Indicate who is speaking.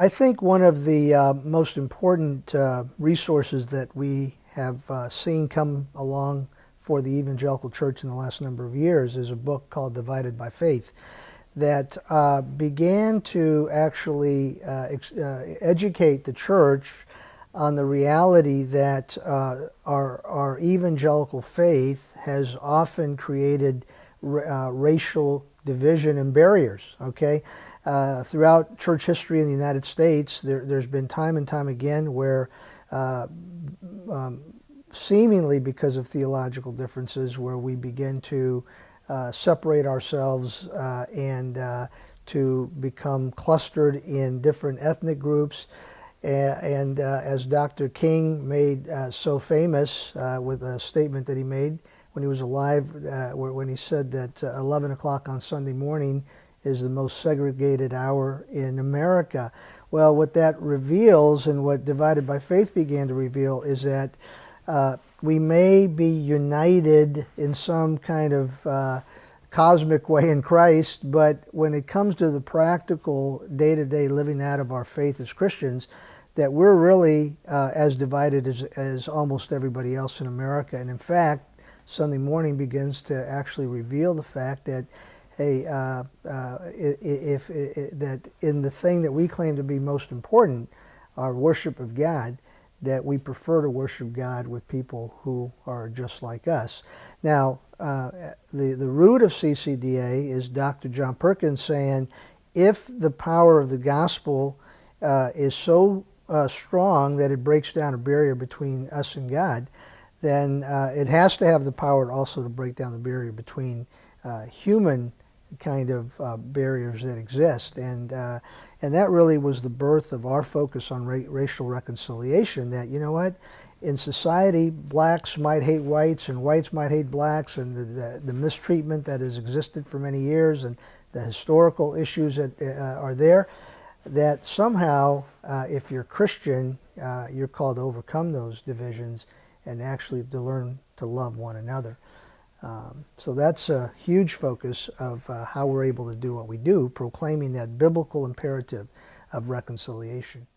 Speaker 1: I think one of the most important resources that we have seen come along for the evangelical church in the last number of years is a book called Divided by Faith that began to actually educate the church on the reality that our evangelical faith has often created racial division and barriers, okay? Throughout church history in the United States, there's been time and time again where seemingly because of theological differences where we begin to separate ourselves and to become clustered in different ethnic groups. And as Dr. King made so famous with a statement that he made when he was alive, when he said that 11 o'clock on Sunday morning is the most segregated hour in America. Well, what that reveals and what Divided by Faith began to reveal is that we may be united in some kind of cosmic way in Christ, but when it comes to the practical day-to-day living out of our faith as Christians, that we're really as divided as almost everybody else in America. And in fact, Sunday morning begins to actually reveal the fact that, hey, that in the thing that we claim to be most important, our worship of God, that we prefer to worship God with people who are just like us. Now, the root of CCDA is Dr. John Perkins saying, if the power of the gospel is so strong that it breaks down a barrier between us and God, then it has to have the power also to break down the barrier between human kind of barriers that exist. And that really was the birth of our focus on racial reconciliation, that, you know what, in society, blacks might hate whites and whites might hate blacks, and the mistreatment that has existed for many years and the historical issues that are there, that somehow, if you're Christian, you're called to overcome those divisions and actually to learn to love one another. So that's a huge focus of how we're able to do what we do, proclaiming that biblical imperative of reconciliation.